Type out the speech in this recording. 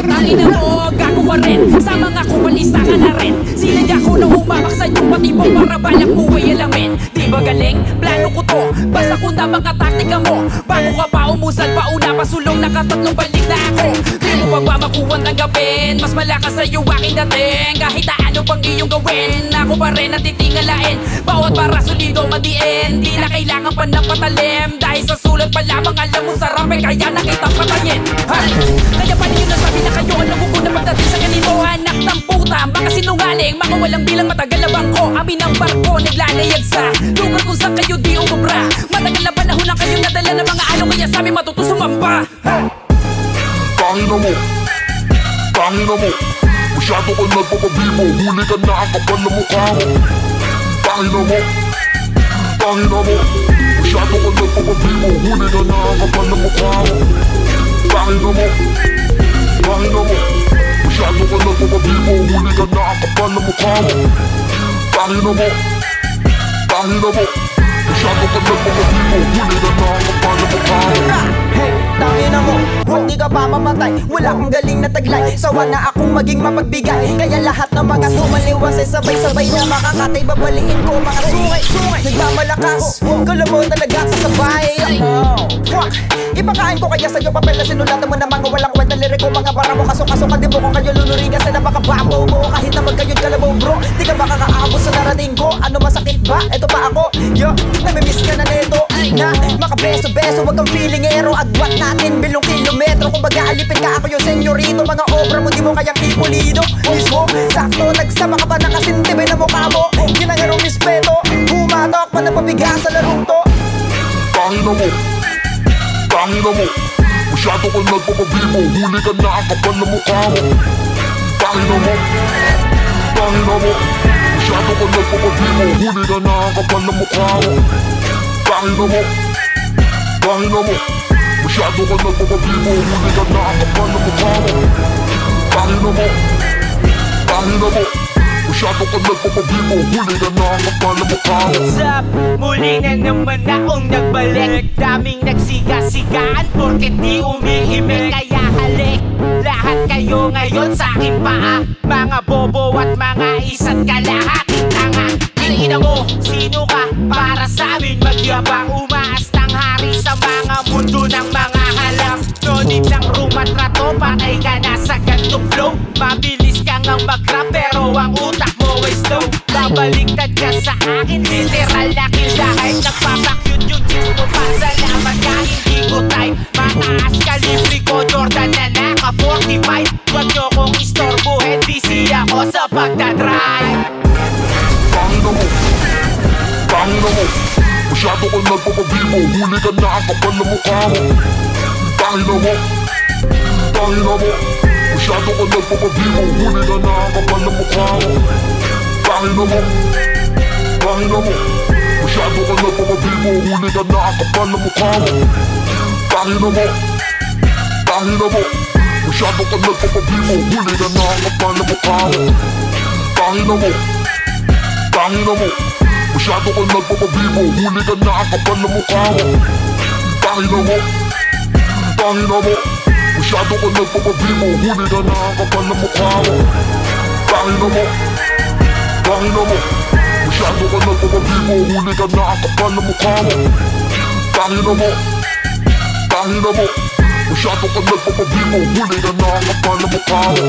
Tangina mo, gago ka rin. Sa mga kumalista ka na rin. Sinadya ko na umamak sa iyong patibong para balak mo ay alamin. Di ba galing? Plano ko to. Basta kung na mga taktika mo. Bago ka pa umusad, pauna pasulong, nakatatlong balik na ako. Di mo pa ba makuha tanggapin? Mas malakas sa'yo aking dating. Kahit na ano pang iyong gawin, ako pa rin ang titingalain. Bawat para solido madiin. Di na kailangan pa ng patalim. Dahil sa sulat pa lamang alam mo sarap, kaya na kitang patayin. Kaya pa ninyo nasabi na kayo ang nagugunan pagdating sa ganito. Anak ng puta, mga sinungaling, mga walang bilang, matagal na bangko. Amin ang barko, naglalayag sa lugar kung saan kayo di umubra. Matagal na panahon lang kayo nadala ng mga along, kaya sa amin matutusumamba. Tangina mo, tangina mo, masyado ka nagpapabibo. Huli ka na ang kapal na mukha mo. Tangina mo, tangina mo, masyado ka nagpapabibo. Huli ka na ang kapal na mukha mo. Tangina mo, tangina mo, masyado ka nagpapabibo. Huli ka na ang kapal na mukha mo. Tangina mo, tangina mo, masyado ka nagpapabibo. Huli ka na ang kapal na mukha mo. Hey, tangina mo, hindi ka pa mamatay. Wala kang galing na taglay. Sawa na akong maging mapagbigay. Kaya lahat ng mga tumaliwas ay sabay-sabay na makakatay. Babaliin ko mga sungay-sungay. Nagmamalakas, kala mo talaga kasabay. Fuck, ipakain ko kaya sa'yo papel na sinulatan mo na mga walang kwenta liriko. Mga para mo kasok-kasok ka, di mo kung kayo lunurin kasi napakababaw mo. Kahit na magkayod ka labo bro, di ka makakaabot sa narating ko. Ano masakit ba? Eto pa ako, yo, namimiss ka na neto. Na makabeso-beso, wag kang feelingero. Agwat natin bilong kilometro. Kung baga alipin ka ako yung senyorito. Mga obra mo di mo kayang ipulido. Mismo, sakto, nagsama ka pa nakasintibay na mukha mo. Ginangarong respeto, humatok pa na pabiga sa larong to. Tangina mo, tangina mo, masyado ka nagpapabibo. Huli ka na ang kapal na mukha mo. Tangina mo, tangina mo, masyado ka nagpapabibo. Huli ka na ang kapal na mukha mo. Tangina mo, tangina mo, masyado ka nagpapabibo. Huli ka na ang kapal na mukha mo. Tangina mo, tangina mo, masyado ka nagpapabibo. Huli ka na ang kapal na mukha mo. What's up? Muli na naman akong nagbalik. Daming nagsiga-sigaan porket di umiimik. Kaya halik, lahat kayo ngayon sa aking paa. Mga bobo at mga isa't kalahating tanga. Ina mo, sino ka? Para sa amin magyabang. Umaastang hari sa mga mundo ng mga halang. No need ng rumatrato, patay ka na sa gantong flow. Mabilis ka ngang mag-rap pero ang utak mo ay slow. Babaliktad ka sa akin, literal na kill. Dahil nagpapakyut yung chicks mo, pasalamat ka, hindi ko type. Mataas ka, libre ko, Jordan na naka-45. Huwag nyo kong istorbohin, busy ako sa pagdadrive. Tangina mo, tangina mo, masyado ka nagpapabibo. Huli ka na ang kapal na mukha mo. Tangina mo, tangina mo, masyado ka nagpapabibo. Huli ka na ang kapal na mukha mo. Tangina mo, tangina mo, masyado ka nagpapabibo. Huli ka na ang kapal na mukha mo. Tangina mo, tangina mo, masyado ka nagpapabibo. Huli ka na ang kapal na mukha mo. Tangina mo, tangina mo, masyado ka nagpapabibo. Huli ka na ang kapal na mukha mo. Tangina mo, tangina mo, masyado ka nagpapabibo. Huli ka na ang kapal na mukha mo. Tangina mo, tangina mo, masyado ka nagpapabibo. Huli ka na ang kapal na mukha mo. Tangina mo, tangina mo, masyado ka nagpapabibo. Huli ka na ang kapal na mukha mo.